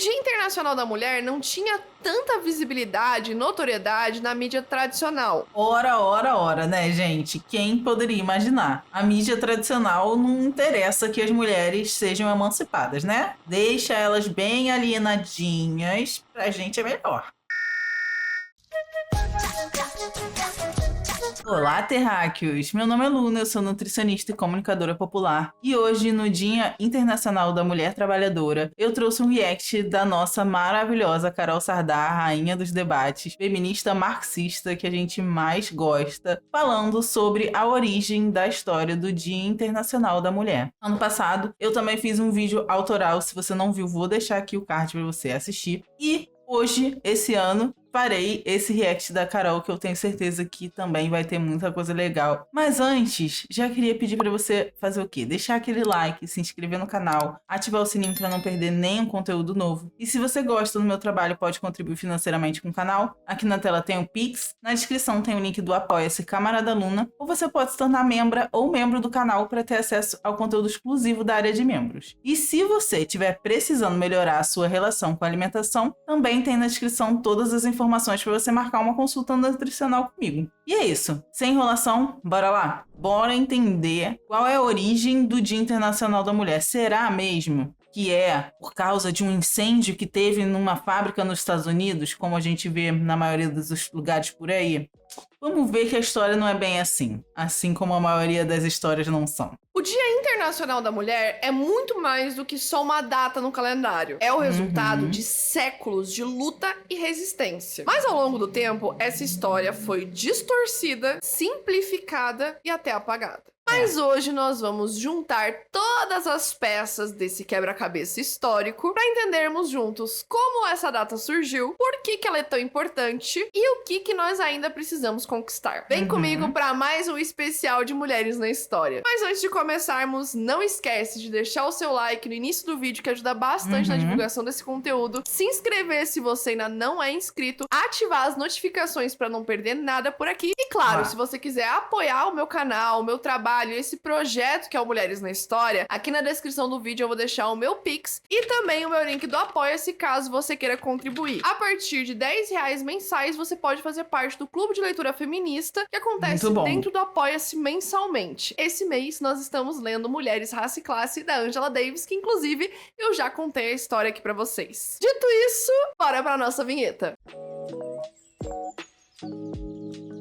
Dia Internacional da Mulher não tinha tanta visibilidade e notoriedade na mídia tradicional. Ora, né, gente? Quem poderia imaginar? A mídia tradicional não interessa que as mulheres sejam emancipadas, né? Deixa elas bem alienadinhas, pra gente é melhor. Olá, terráqueos! Meu nome é Luna, eu sou nutricionista e comunicadora popular. E hoje, no Dia Internacional da Mulher Trabalhadora, eu trouxe um react da nossa maravilhosa Carol Sardá, rainha dos debates, feminista marxista que a gente mais gosta, falando sobre a origem da história do Dia Internacional da Mulher. Ano passado, eu também fiz um vídeo autoral, se você não viu, vou deixar aqui o card para você assistir. E hoje, esse ano, farei esse react da Carol, que eu tenho certeza que também vai ter muita coisa legal. Mas antes, já queria pedir para você fazer o quê? Deixar aquele like, se inscrever no canal, ativar o sininho para não perder nenhum conteúdo novo. E se você gosta do meu trabalho, pode contribuir financeiramente com o canal. Aqui na tela tem o Pix, na descrição tem o link do Apoia-se Camarada Luna, ou você pode se tornar membra ou membro do canal para ter acesso ao conteúdo exclusivo da área de membros. E se você estiver precisando melhorar a sua relação com a alimentação, também tem na descrição todas as informações para você marcar uma consulta nutricional comigo. E é isso. Sem enrolação, bora lá? Bora entender qual é a origem do Dia Internacional da Mulher. Será mesmo que é por causa de um incêndio que teve numa fábrica nos Estados Unidos, como a gente vê na maioria dos lugares por aí? Vamos ver que a história não é bem assim como a maioria das histórias não são. O Dia Internacional da Mulher é muito mais do que só uma data no calendário. É o resultado de séculos de luta e resistência. Mas ao longo do tempo, essa história foi distorcida, simplificada e até apagada. Mas hoje nós vamos juntar todas as peças desse quebra-cabeça histórico para entendermos juntos como essa data surgiu, por que ela é tão importante e o que nós ainda precisamos conquistar. Vem comigo para mais um especial de Mulheres na História. Mas antes de começarmos, não esquece de deixar o seu like no início do vídeo, que ajuda bastante na divulgação desse conteúdo, se inscrever se você ainda não é inscrito, ativar as notificações para não perder nada por aqui e claro, se você quiser apoiar o meu canal, o meu trabalho, esse projeto que é o Mulheres na História, aqui na descrição do vídeo eu vou deixar o meu Pix e também o meu link do Apoia-se caso você queira contribuir. A partir de R$10 mensais você pode fazer parte do Clube de Leitura Feminista que acontece dentro do Apoia-se mensalmente. Esse mês nós estamos lendo Mulheres, Raça e Classe da Angela Davis, que inclusive eu já contei a história aqui pra vocês. Dito isso, bora pra nossa vinheta.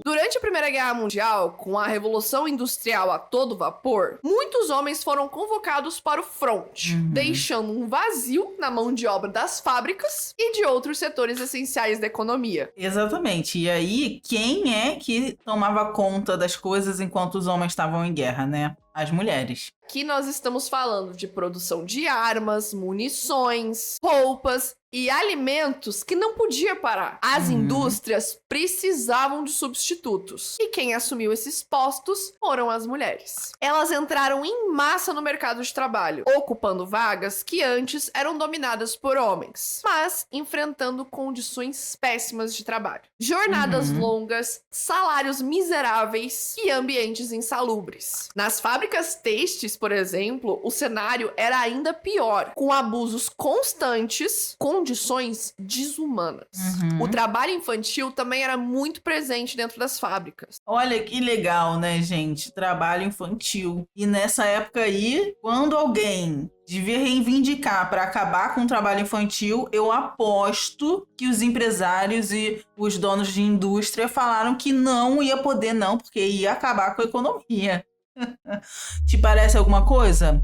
Durante a Primeira Guerra Mundial, com a Revolução Industrial a todo vapor, muitos homens foram convocados para o fronte, deixando um vazio na mão de obra das fábricas e de outros setores essenciais da economia. Exatamente. E aí, quem é que tomava conta das coisas enquanto os homens estavam em guerra, né? As mulheres. Aqui nós estamos falando de produção de armas, munições, roupas e alimentos que não podia parar. As indústrias precisavam de substitutos. E quem assumiu esses postos foram as mulheres. Elas entraram em massa no mercado de trabalho, ocupando vagas que antes eram dominadas por homens, mas enfrentando condições péssimas de trabalho. Jornadas longas, salários miseráveis e ambientes insalubres. Nas fábricas têxteis, por exemplo, o cenário era ainda pior, com abusos constantes, condições desumanas. O trabalho infantil também era muito presente dentro das fábricas. Olha que legal, né, gente? Trabalho infantil. E nessa época aí, quando alguém devia reivindicar para acabar com o trabalho infantil, eu aposto que os empresários e os donos de indústria falaram que não ia poder não, porque ia acabar com a economia. Te parece alguma coisa?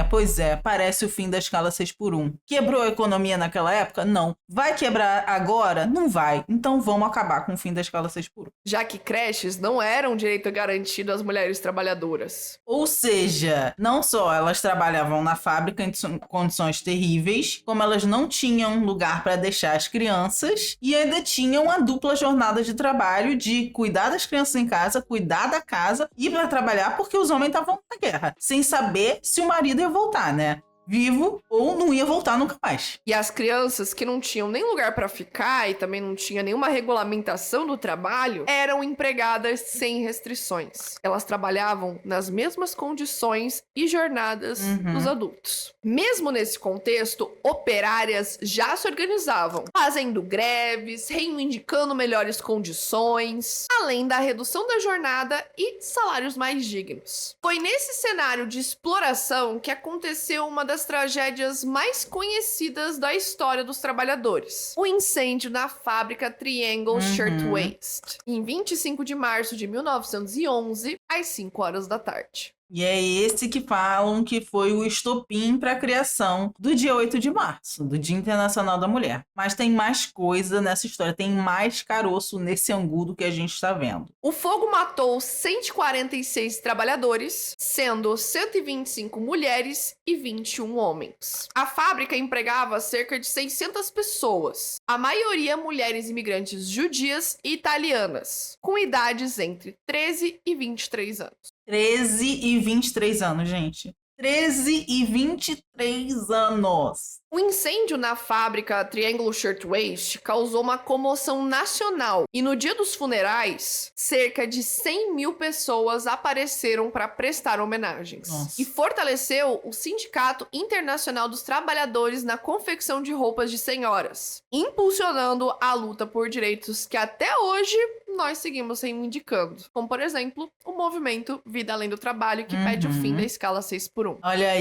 Pois é, parece o fim da escala 6x1. Quebrou a economia naquela época? Não. Vai quebrar agora? Não vai. Então vamos acabar com o fim da escala 6x1. Já que creches não eram um direito garantido às mulheres trabalhadoras. Ou seja, não só elas trabalhavam na fábrica em condições terríveis, como elas não tinham lugar para deixar as crianças e ainda tinham a dupla jornada de trabalho de cuidar das crianças em casa, cuidar da casa e ir para trabalhar porque os homens estavam na guerra, sem saber se o marido ia voltar, né? vivo ou não ia voltar nunca mais. E as crianças que não tinham nem lugar para ficar e também não tinha nenhuma regulamentação do trabalho eram empregadas sem restrições. Elas trabalhavam nas mesmas condições e jornadas dos adultos. Mesmo nesse contexto, operárias já se organizavam, fazendo greves, reivindicando melhores condições, além da redução da jornada e salários mais dignos. Foi nesse cenário de exploração que aconteceu uma das tragédias mais conhecidas da história dos trabalhadores: o incêndio na fábrica Triangle Shirtwaist, em 25 de março de 1911, às 5 horas da tarde. E é esse que falam que foi o estopim para a criação do dia 8 de março, do Dia Internacional da Mulher. Mas tem mais coisa nessa história, tem mais caroço nesse angu do que a gente está vendo. O fogo matou 146 trabalhadores, sendo 125 mulheres e 21 homens. A fábrica empregava cerca de 600 pessoas, a maioria mulheres imigrantes judias e italianas, com idades entre 13 e 23 anos. 13 e 23 anos, gente. 13 e 23 anos. O incêndio na fábrica Triangle Shirtwaist causou uma comoção nacional e no dia dos funerais, cerca de 100 mil pessoas apareceram para prestar homenagens. Nossa. E fortaleceu o Sindicato Internacional dos Trabalhadores na confecção de roupas de senhoras, impulsionando a luta por direitos que até hoje nós seguimos reivindicando, como por exemplo, o movimento Vida Além do Trabalho, que pede o fim da escala 6x1. Olha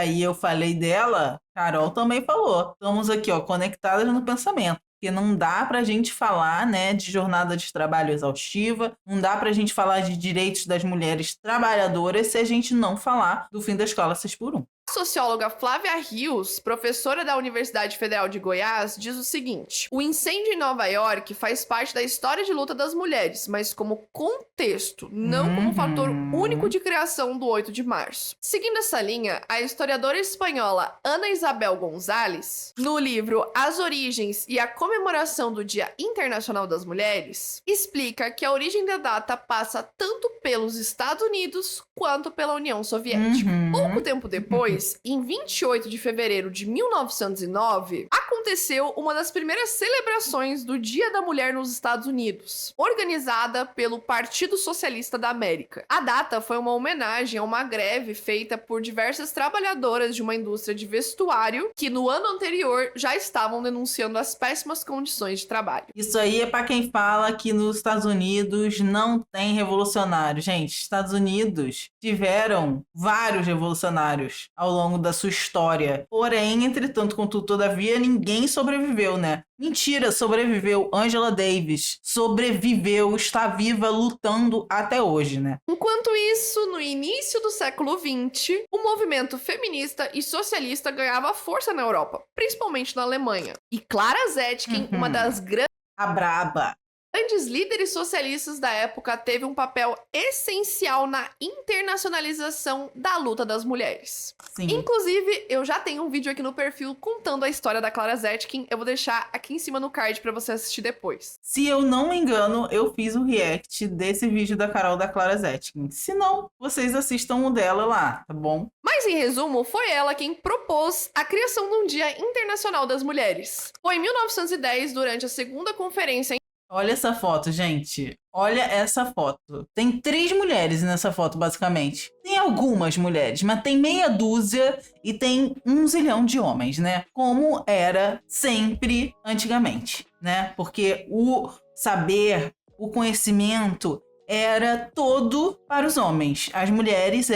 aí, eu falei dela, Carol também falou. Estamos aqui, ó, conectadas no pensamento. Porque não dá pra gente falar, né, de jornada de trabalho exaustiva, não dá pra gente falar de direitos das mulheres trabalhadoras se a gente não falar do fim da escola 6x1. A socióloga Flávia Rios, professora da Universidade Federal de Goiás, diz o seguinte: o incêndio em Nova York faz parte da história de luta das mulheres, mas como contexto, não como fator único de criação do 8 de março. Seguindo essa linha, a historiadora espanhola Ana Isabel González, no livro As Origens e a Comemoração do Dia Internacional das Mulheres, explica que a origem da data passa tanto pelos Estados Unidos quanto pela União Soviética. Pouco tempo depois, em 28 de fevereiro de 1909, aconteceu uma das primeiras celebrações do Dia da Mulher nos Estados Unidos, organizada pelo Partido Socialista da América. A data foi uma homenagem a uma greve feita por diversas trabalhadoras de uma indústria de vestuário que no ano anterior já estavam denunciando as péssimas condições de trabalho. Isso aí é para quem fala que nos Estados Unidos não tem revolucionário. Gente, Estados Unidos tiveram vários revolucionários ao longo da sua história. Porém, entretanto, contudo, todavia, ninguém sobreviveu, né? Mentira, sobreviveu. Angela Davis sobreviveu, está viva, lutando até hoje, né? Enquanto isso, no início do século XX, o movimento feminista e socialista ganhava força na Europa, principalmente na Alemanha. E Clara Zetkin, uma das A braba. grandes líderes socialistas da época, teve um papel essencial na internacionalização da luta das mulheres. Sim. Inclusive, eu já tenho um vídeo aqui no perfil contando a história da Clara Zetkin. Eu vou deixar aqui em cima no card pra você assistir depois. Se eu não me engano, eu fiz o react desse vídeo da Carol da Clara Zetkin. Se não, vocês assistam o dela lá, tá bom? Mas, em resumo, foi ela quem propôs a criação de um Dia Internacional das Mulheres. Foi em 1910, durante a segunda conferência. Olha essa foto, gente. Olha essa foto. Tem 3 mulheres nessa foto, basicamente. Tem algumas mulheres, mas tem meia dúzia e tem 1 zilhão de homens, né? Como era sempre antigamente, né? Porque o saber, o conhecimento era todo para os homens. As mulheres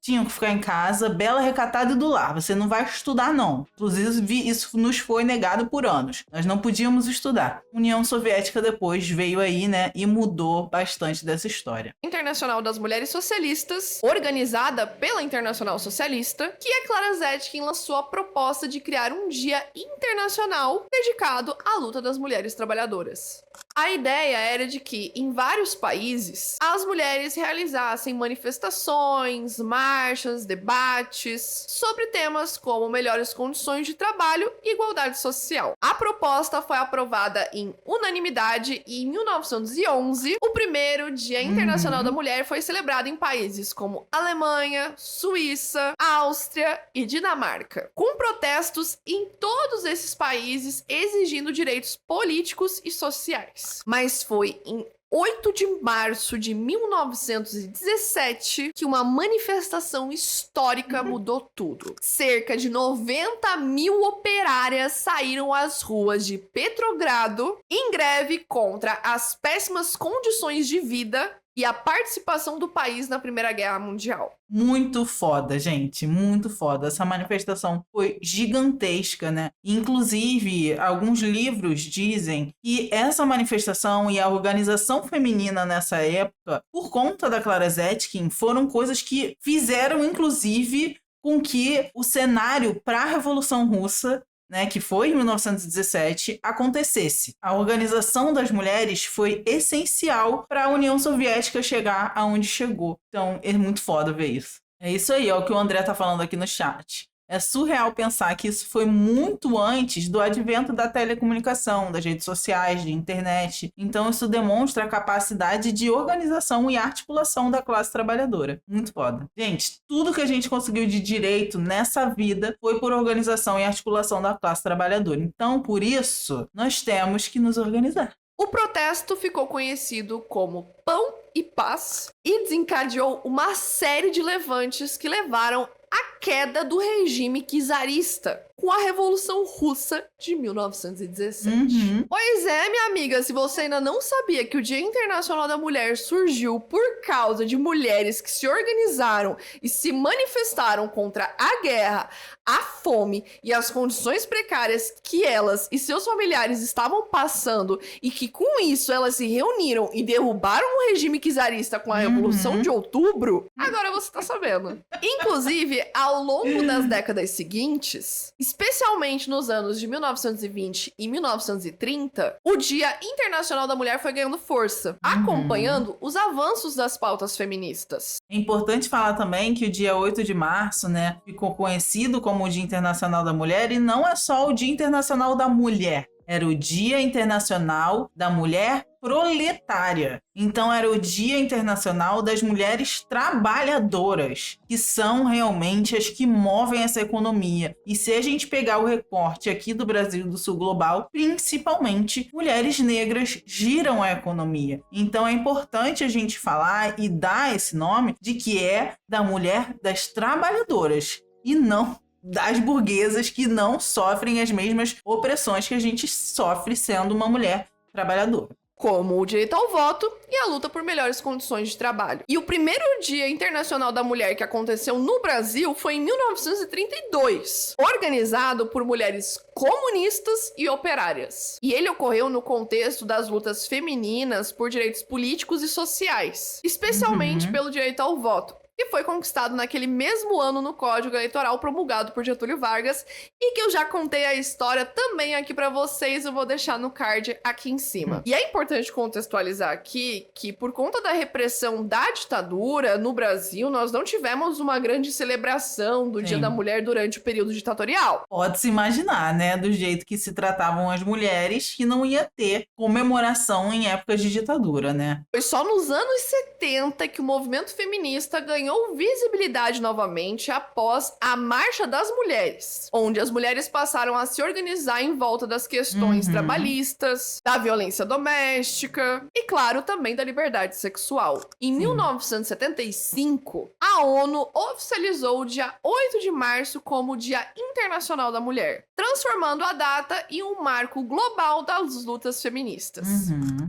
tinham que ficar em casa, bela, recatada e do lar. Você não vai estudar, não. Inclusive, isso nos foi negado por anos. Nós não podíamos estudar. A União Soviética depois veio aí, né, e mudou bastante dessa história. Internacional das Mulheres Socialistas, organizada pela Internacional Socialista, que a Clara Zetkin lançou a proposta de criar um dia internacional dedicado à luta das mulheres trabalhadoras. A ideia era de que, em vários países, as mulheres realizassem manifestações, marchas, debates sobre temas como melhores condições de trabalho e igualdade social. A proposta foi aprovada em unanimidade e, em 1911, o primeiro Dia Internacional da Mulher foi celebrado em países como Alemanha, Suíça, Áustria e Dinamarca, com protestos em todos esses países exigindo direitos políticos e sociais. Mas foi em 8 de março de 1917 que uma manifestação histórica mudou tudo. Cerca de 90 mil operárias saíram às ruas de Petrogrado em greve contra as péssimas condições de vida e a participação do país na Primeira Guerra Mundial. Muito foda, gente, muito foda. Essa manifestação foi gigantesca, né? Inclusive, alguns livros dizem que essa manifestação e a organização feminina nessa época, por conta da Clara Zetkin, foram coisas que fizeram, inclusive, com que o cenário para a Revolução Russa, né, que foi em 1917, acontecesse. A organização das mulheres foi essencial para a União Soviética chegar aonde chegou. Então, é muito foda ver isso. É isso aí, ó, o que o André tá falando aqui no chat. É surreal pensar que isso foi muito antes do advento da telecomunicação, das redes sociais, de internet. Então, isso demonstra a capacidade de organização e articulação da classe trabalhadora. Muito foda. Gente, tudo que a gente conseguiu de direito nessa vida foi por organização e articulação da classe trabalhadora. Então, por isso, nós temos que nos organizar. O protesto ficou conhecido como Pão e Paz e desencadeou uma série de levantes que levaram à queda do regime czarista com a Revolução Russa de 1917. Pois é, minha amiga, se você ainda não sabia que o Dia Internacional da Mulher surgiu por causa de mulheres que se organizaram e se manifestaram contra a guerra, a fome e as condições precárias que elas e seus familiares estavam passando e que com isso elas se reuniram e derrubaram o regime czarista com a Revolução de Outubro, agora você tá sabendo. Inclusive, ao longo das décadas seguintes, especialmente nos anos de 1920 e 1930, o Dia Internacional da Mulher foi ganhando força, acompanhando os avanços das pautas feministas. É importante falar também que o dia 8 de março, né, ficou conhecido como o Dia Internacional da Mulher e não é só o Dia Internacional da Mulher. Era o Dia Internacional da Mulher Proletária. Então era o Dia Internacional das Mulheres Trabalhadoras, que são realmente as que movem essa economia. E se a gente pegar o recorte aqui do Brasil do Sul global, principalmente mulheres negras giram a economia. Então é importante a gente falar e dar esse nome de que é da mulher das trabalhadoras e não das burguesas que não sofrem as mesmas opressões que a gente sofre sendo uma mulher trabalhadora. Como o direito ao voto e a luta por melhores condições de trabalho. E o primeiro Dia Internacional da Mulher que aconteceu no Brasil foi em 1932, organizado por mulheres comunistas e operárias. E ele ocorreu no contexto das lutas femininas por direitos políticos e sociais, especialmente pelo direito ao voto, que foi conquistado naquele mesmo ano no Código Eleitoral promulgado por Getúlio Vargas e que eu já contei a história também aqui pra vocês, eu vou deixar no card aqui em cima. E é importante contextualizar aqui que por conta da repressão da ditadura no Brasil, nós não tivemos uma grande celebração do Dia da Mulher durante o período ditatorial. Pode-se imaginar, né, do jeito que se tratavam as mulheres, que não ia ter comemoração em épocas de ditadura, né? Foi só nos anos 70 que o movimento feminista ganhou visibilidade novamente após a Marcha das Mulheres, onde as mulheres passaram a se organizar em volta das questões trabalhistas, da violência doméstica e, claro, também da liberdade sexual. Em 1975, a ONU oficializou o dia 8 de março como Dia Internacional da Mulher, transformando a data em um marco global das lutas feministas.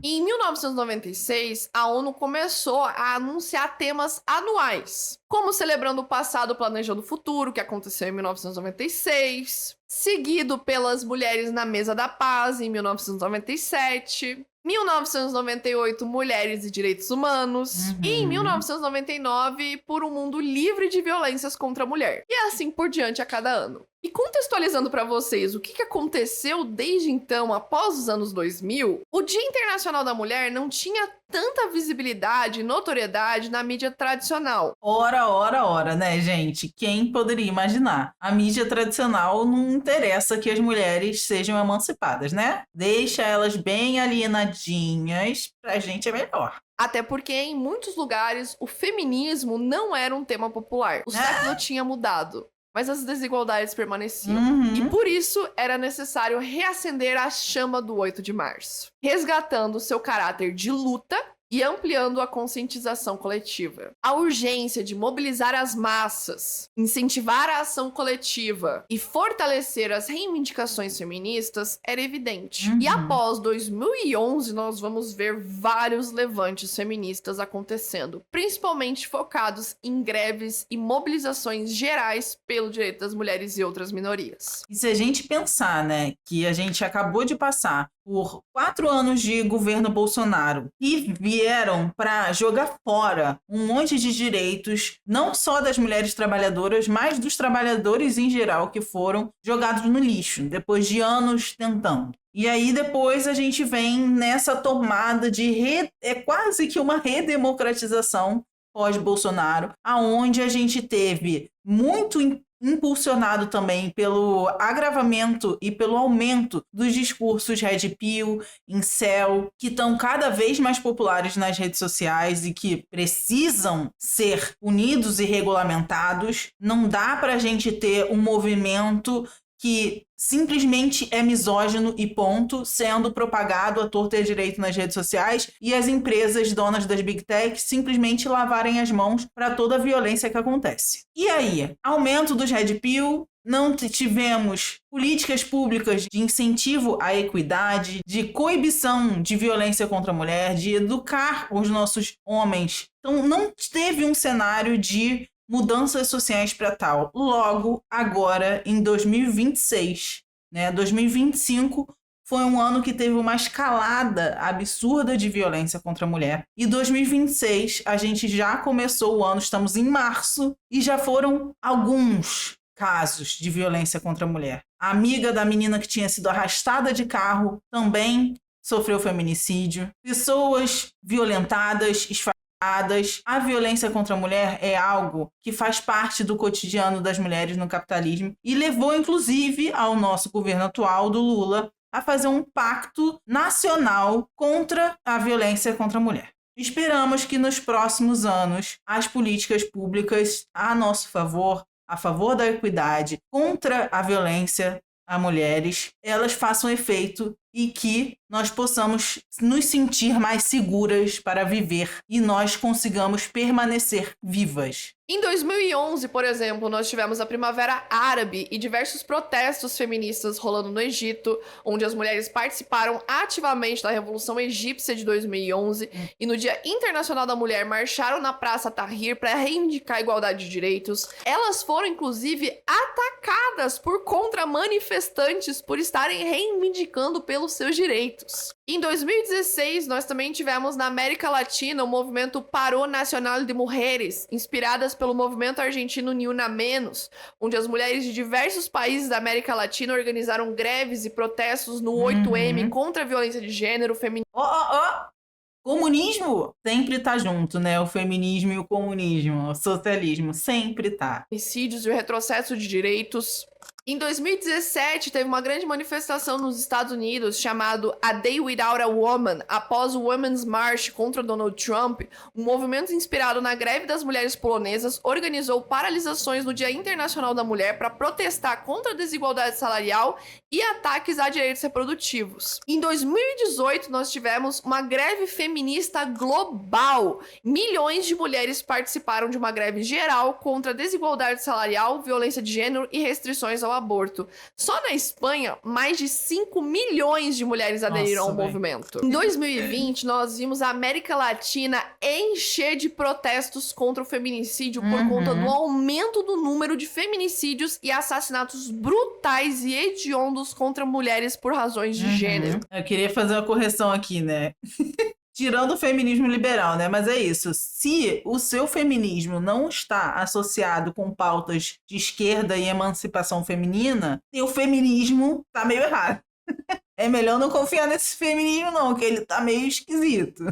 E em 1996, a ONU começou a anunciar temas anuais, como celebrando o passado, planejando o futuro, que aconteceu em 1996, seguido pelas Mulheres na Mesa da Paz, em 1997, 1998, Mulheres e Direitos Humanos, e em 1999, por um mundo livre de violências contra a mulher. E assim por diante a cada ano. E contextualizando para vocês o que aconteceu desde então, após os anos 2000, o Dia Internacional da Mulher não tinha tanta visibilidade e notoriedade na mídia tradicional. Ora, né, gente? Quem poderia imaginar? A mídia tradicional não interessa que as mulheres sejam emancipadas, né? Deixa elas bem alienadinhas, pra gente é melhor. Até porque, em muitos lugares, o feminismo não era um tema popular. O século tinha mudado, mas as desigualdades permaneciam. E por isso, era necessário reacender a chama do 8 de março, resgatando seu caráter de luta e ampliando a conscientização coletiva. A urgência de mobilizar as massas, incentivar a ação coletiva e fortalecer as reivindicações feministas era evidente. E após 2011, nós vamos ver vários levantes feministas acontecendo, principalmente focados em greves e mobilizações gerais pelo direito das mulheres e outras minorias. E se a gente pensar, né, que a gente acabou de passar por 4 anos de governo Bolsonaro e vieram para jogar fora um monte de direitos, não só das mulheres trabalhadoras, mas dos trabalhadores em geral, que foram jogados no lixo, depois de anos tentando. E aí depois a gente vem nessa tomada de é quase que uma redemocratização pós-Bolsonaro, aonde a gente teve muito impulsionado também pelo agravamento e pelo aumento dos discursos red pill, incel, que estão cada vez mais populares nas redes sociais e que precisam ser punidos e regulamentados. Não dá para a gente ter um movimento que simplesmente é misógino e ponto, sendo propagado à torta e à direito nas redes sociais, e as empresas donas das Big Tech simplesmente lavarem as mãos para toda a violência que acontece. E aí? Aumento dos Red Pill, não tivemos políticas públicas de incentivo à equidade, de coibição de violência contra a mulher, de educar os nossos homens. Então não teve um cenário de mudanças sociais para tal. Logo, agora, em 2026, né, 2025, foi um ano que teve uma escalada absurda de violência contra a mulher. E 2026, a gente já começou o ano, estamos em março, e já foram alguns casos de violência contra a mulher. A amiga da menina que tinha sido arrastada de carro também sofreu feminicídio. Pessoas violentadas, a violência contra a mulher é algo que faz parte do cotidiano das mulheres no capitalismo e levou, inclusive, ao nosso governo atual, do Lula, a fazer um pacto nacional contra a violência contra a mulher. Esperamos que nos próximos anos as políticas públicas a nosso favor, a favor da equidade, contra a violência a mulheres, elas façam efeito e que nós possamos nos sentir mais seguras para viver e nós consigamos permanecer vivas. Em 2011, por exemplo, nós tivemos a Primavera Árabe e diversos protestos feministas rolando no Egito, onde as mulheres participaram ativamente da Revolução Egípcia de 2011 e no Dia Internacional da Mulher marcharam na Praça Tahrir para reivindicar a igualdade de direitos. Elas foram, inclusive, atacadas por contra-manifestantes por estarem reivindicando pelos seus direitos. Em 2016, nós também tivemos na América Latina o movimento Paro Nacional de Mujeres, inspiradas pelo movimento argentino Ni Una Menos, onde as mulheres de diversos países da América Latina organizaram greves e protestos no 8M contra a violência de gênero, feminismo. Comunismo sempre tá junto, né? O feminismo e o comunismo, o socialismo sempre tá. Homicídios e o retrocesso de direitos. Em 2017, teve uma grande manifestação nos Estados Unidos chamado A Day Without a Woman, após o Women's March contra Donald Trump. Um movimento inspirado na greve das mulheres polonesas organizou paralisações no Dia Internacional da Mulher para protestar contra a desigualdade salarial e ataques a direitos reprodutivos. Em 2018, nós tivemos uma greve feminista global. Milhões de mulheres participaram de uma greve geral contra a desigualdade salarial, violência de gênero e restrições ao aborto. Só na Espanha, mais de 5 milhões de mulheres aderiram ao movimento. Em 2020, nós vimos a América Latina encher de protestos contra o feminicídio por conta do aumento do número de feminicídios e assassinatos brutais e hediondos contra mulheres por razões de gênero. Eu queria fazer uma correção aqui, né? tirando o feminismo liberal, né? Mas é isso. Se o seu feminismo não está associado com pautas de esquerda e emancipação feminina, seu feminismo tá meio errado. É melhor não confiar nesse feminismo, não, que ele tá meio esquisito.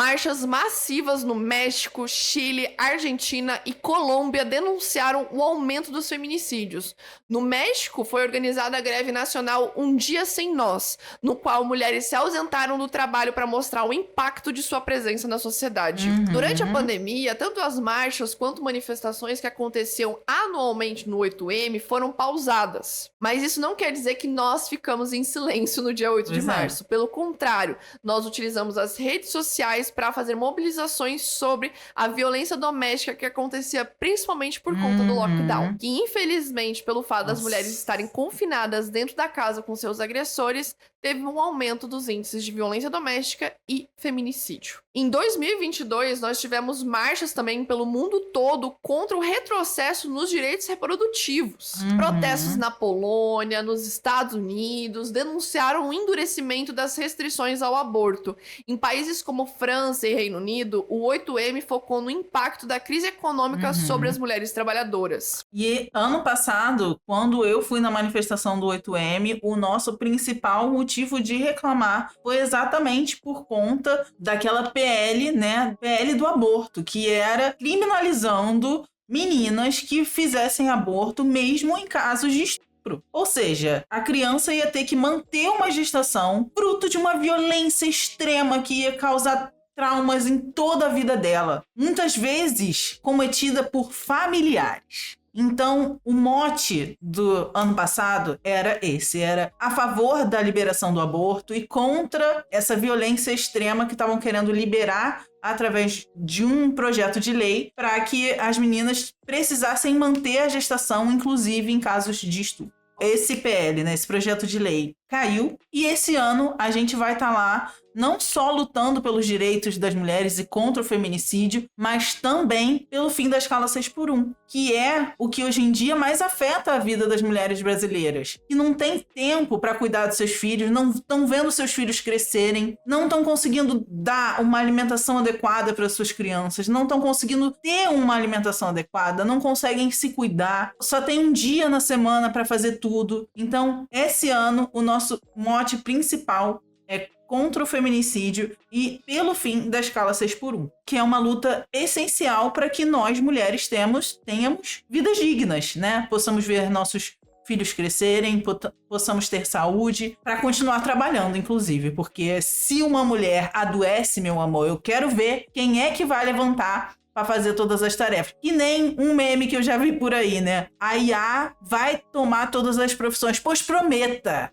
Marchas massivas no México, Chile, Argentina e Colômbia denunciaram o aumento dos feminicídios. No México, foi organizada a greve nacional Um Dia Sem Nós, no qual mulheres se ausentaram do trabalho para mostrar o impacto de sua presença na sociedade. Durante a pandemia, tanto as marchas quanto manifestações que aconteciam anualmente no 8M foram pausadas. Mas isso não quer dizer que nós ficamos em silêncio no dia 8 de março. Pelo contrário, nós utilizamos as redes sociais para fazer mobilizações sobre a violência doméstica que acontecia principalmente por conta do lockdown. Que, infelizmente, pelo fato das mulheres estarem confinadas dentro da casa com seus agressores, teve um aumento dos índices de violência doméstica e feminicídio. Em 2022, nós tivemos marchas também pelo mundo todo contra o retrocesso nos direitos reprodutivos. Protestos na Polônia, nos Estados Unidos, denunciaram o endurecimento das restrições ao aborto. Em países como França e Reino Unido, o 8M focou no impacto da crise econômica sobre as mulheres trabalhadoras. E ano passado, quando eu fui na manifestação do 8M, o nosso principal motivo de reclamar foi exatamente por conta daquela PL, né? PL do aborto, que era criminalizando meninas que fizessem aborto mesmo em casos de estupro. Ou seja, a criança ia ter que manter uma gestação fruto de uma violência extrema que ia causar traumas em toda a vida dela, muitas vezes cometida por familiares. Então, o mote do ano passado era esse, era a favor da liberação do aborto e contra essa violência extrema que estavam querendo liberar através de um projeto de lei para que as meninas precisassem manter a gestação, inclusive em casos de estupro. Esse PL, né, esse projeto de lei, caiu e esse ano a gente vai estar lá não só lutando pelos direitos das mulheres e contra o feminicídio, mas também pelo fim da escala 6x1, que é o que hoje em dia mais afeta a vida das mulheres brasileiras, que não tem tempo para cuidar dos seus filhos, não estão vendo seus filhos crescerem, não estão conseguindo dar uma alimentação adequada para suas crianças, não estão conseguindo ter uma alimentação adequada, não conseguem se cuidar, só tem um dia na semana para fazer tudo. Então, esse ano, o nosso mote principal é contra o feminicídio e pelo fim da escala 6x1, que é uma luta essencial para que nós, mulheres, tenhamos vidas dignas, né? Possamos ver nossos filhos crescerem, possamos ter saúde, para continuar trabalhando, inclusive, porque se uma mulher adoece, meu amor, eu quero ver quem é que vai levantar para fazer todas as tarefas. Que nem um meme que eu já vi por aí, né? A IA vai tomar todas as profissões. Pois prometa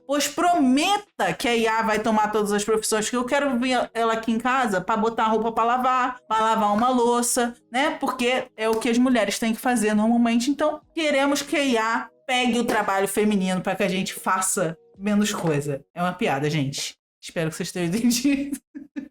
que a IA vai tomar todas as profissões, que eu quero ver ela aqui em casa para botar roupa para lavar uma louça, né? Porque é o que as mulheres têm que fazer normalmente. Então, queremos que a IA pegue o trabalho feminino para que a gente faça menos coisa. É uma piada, gente. Espero que vocês tenham entendido.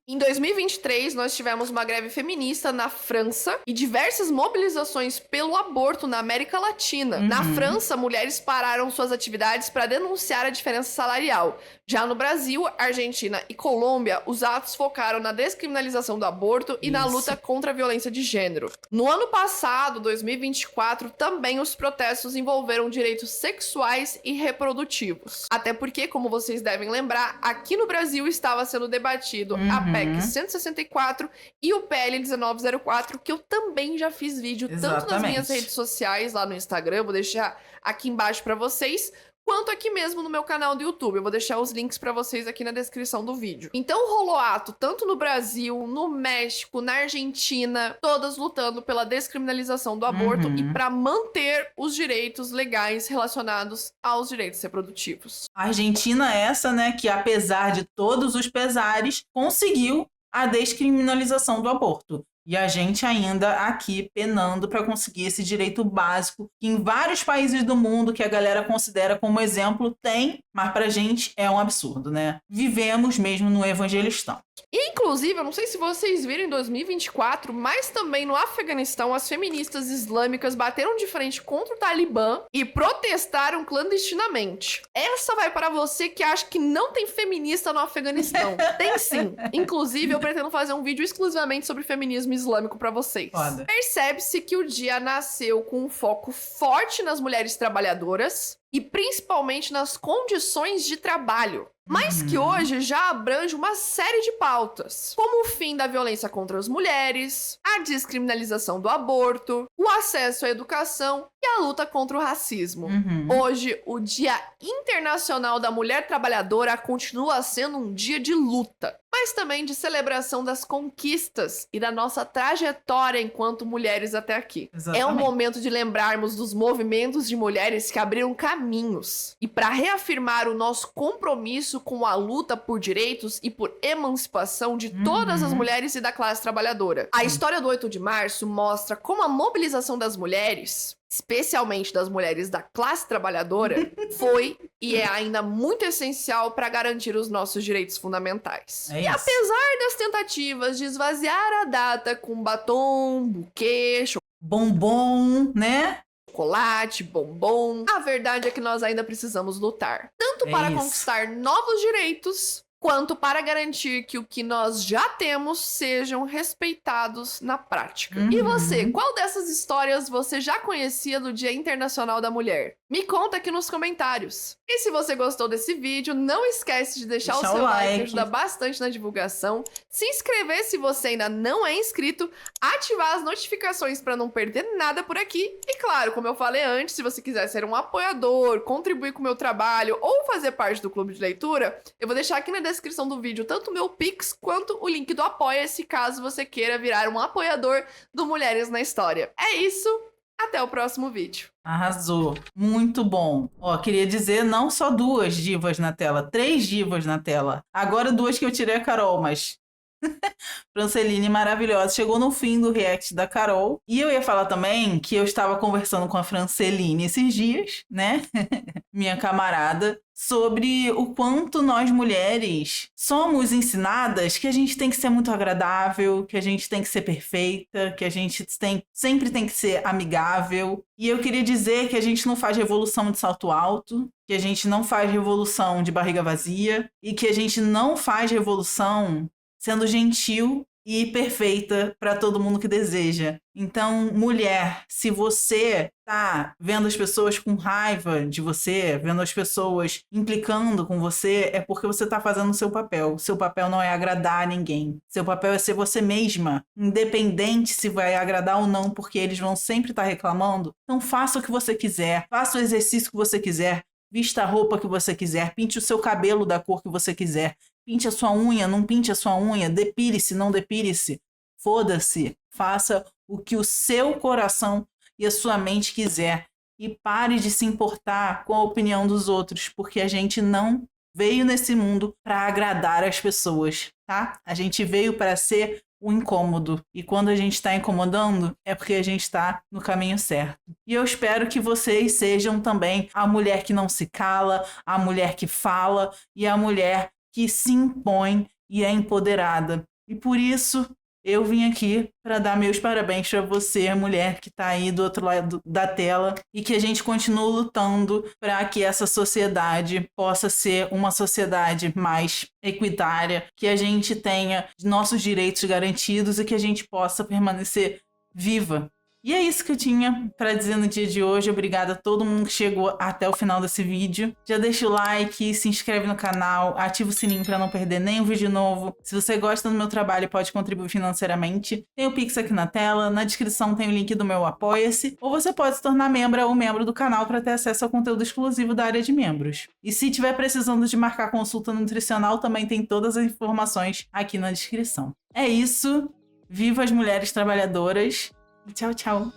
Em 2023, nós tivemos uma greve feminista na França e diversas mobilizações pelo aborto na América Latina. Na França, mulheres pararam suas atividades para denunciar a diferença salarial. Já no Brasil, Argentina e Colômbia, os atos focaram na descriminalização do aborto e na luta contra a violência de gênero. No ano passado, 2024, também os protestos envolveram direitos sexuais e reprodutivos. Até porque, como vocês devem lembrar, aqui no Brasil estava sendo debatido a PEC 164 e o PL 1904, que eu também já fiz vídeo tanto nas minhas redes sociais, lá no Instagram, vou deixar aqui embaixo pra vocês, quanto aqui mesmo no meu canal do YouTube. Eu vou deixar os links pra vocês aqui na descrição do vídeo. Então rolou ato tanto no Brasil, no México, na Argentina, todas lutando pela descriminalização do aborto e pra manter os direitos legais relacionados aos direitos reprodutivos. A Argentina essa, né, que apesar de todos os pesares, conseguiu a descriminalização do aborto. E a gente ainda aqui penando para conseguir esse direito básico que em vários países do mundo que a galera considera como exemplo tem, mas pra gente é um absurdo, né? Vivemos mesmo no Evangelistão. E, inclusive, eu não sei se vocês viram em 2024, mas também no Afeganistão, as feministas islâmicas bateram de frente contra o Talibã e protestaram clandestinamente. Essa vai para você que acha que não tem feminista no Afeganistão. Tem sim. Inclusive, eu pretendo fazer um vídeo exclusivamente sobre feminismo islâmico para vocês. Foda. Percebe-se que o dia nasceu com um foco forte nas mulheres trabalhadoras e principalmente nas condições de trabalho, mas que hoje já abrange uma série de pautas, como o fim da violência contra as mulheres, a descriminalização do aborto, o acesso à educação e a luta contra o racismo. Hoje, o Dia Internacional da Mulher Trabalhadora continua sendo um dia de luta, mas também de celebração das conquistas e da nossa trajetória enquanto mulheres até aqui. Exatamente. É um momento de lembrarmos dos movimentos de mulheres que abriram caminhos e para reafirmar o nosso compromisso com a luta por direitos e por emancipação de todas as mulheres e da classe trabalhadora. A história do 8 de março mostra como a mobilização das mulheres, especialmente das mulheres da classe trabalhadora, foi e é ainda muito essencial para garantir os nossos direitos fundamentais. É E isso. apesar das tentativas de esvaziar a data com batom, buquê, Bombom, né? chocolate, bombom, a verdade é que nós ainda precisamos lutar. Tanto É para isso. conquistar novos direitos, quanto para garantir que o que nós já temos sejam respeitados na prática. E você, qual dessas histórias você já conhecia do Dia Internacional da Mulher? Me conta aqui nos comentários. E se você gostou desse vídeo, não esquece de deixar o seu like, ajuda bastante na divulgação. Se inscrever se você ainda não é inscrito, ativar as notificações para não perder nada por aqui. E claro, como eu falei antes, se você quiser ser um apoiador, contribuir com o meu trabalho ou fazer parte do clube de leitura, eu vou deixar aqui na descrição do vídeo tanto o meu Pix quanto o link do Apoia-se, caso você queira virar um apoiador do Mulheres na História. É isso, até o próximo vídeo. Arrasou. Muito bom. Ó, queria dizer não só 2 divas na tela, 3 divas na tela. Agora 2 que eu tirei a Carol, mas... Franceline maravilhosa. Chegou no fim do react da Carol. E eu ia falar também que eu estava conversando com a Franceline esses dias, né? Minha camarada, sobre o quanto nós mulheres somos ensinadas que a gente tem que ser muito agradável, que a gente tem que ser perfeita, que a gente sempre tem que ser amigável. E eu queria dizer que a gente não faz revolução de salto alto, que a gente não faz revolução de barriga vazia e que a gente não faz revolução sendo gentil e perfeita para todo mundo que deseja. Então, mulher, se você tá vendo as pessoas com raiva de você, vendo as pessoas implicando com você, é porque você tá fazendo o seu papel. Seu papel não é agradar ninguém. Seu papel é ser você mesma, independente se vai agradar ou não, porque eles vão sempre estar reclamando. Então, faça o que você quiser, faça o exercício que você quiser, vista a roupa que você quiser, pinte o seu cabelo da cor que você quiser, pinte a sua unha, não pinte a sua unha, depile-se, não depile-se, foda-se, faça o que o seu coração e a sua mente quiser e pare de se importar com a opinião dos outros, porque a gente não veio nesse mundo para agradar as pessoas, tá? A gente veio para ser o incômodo, e quando a gente está incomodando é porque a gente está no caminho certo. E eu espero que vocês sejam também a mulher que não se cala, a mulher que fala e a mulher que se impõe e é empoderada. E por isso eu vim aqui para dar meus parabéns para você, mulher que está aí do outro lado da tela, e que a gente continue lutando para que essa sociedade possa ser uma sociedade mais equitária, que a gente tenha nossos direitos garantidos e que a gente possa permanecer viva. E é isso que eu tinha para dizer no dia de hoje. Obrigada a todo mundo que chegou até o final desse vídeo. Já deixa o like, se inscreve no canal, ativa o sininho para não perder nenhum vídeo novo. Se você gosta do meu trabalho e pode contribuir financeiramente, tem o Pix aqui na tela. Na descrição tem o link do meu Apoia-se. Ou você pode se tornar membro ou membro do canal para ter acesso ao conteúdo exclusivo da área de membros. E se tiver precisando de marcar consulta nutricional, também tem todas as informações aqui na descrição. É isso. Viva as mulheres trabalhadoras. Tchau, tchau.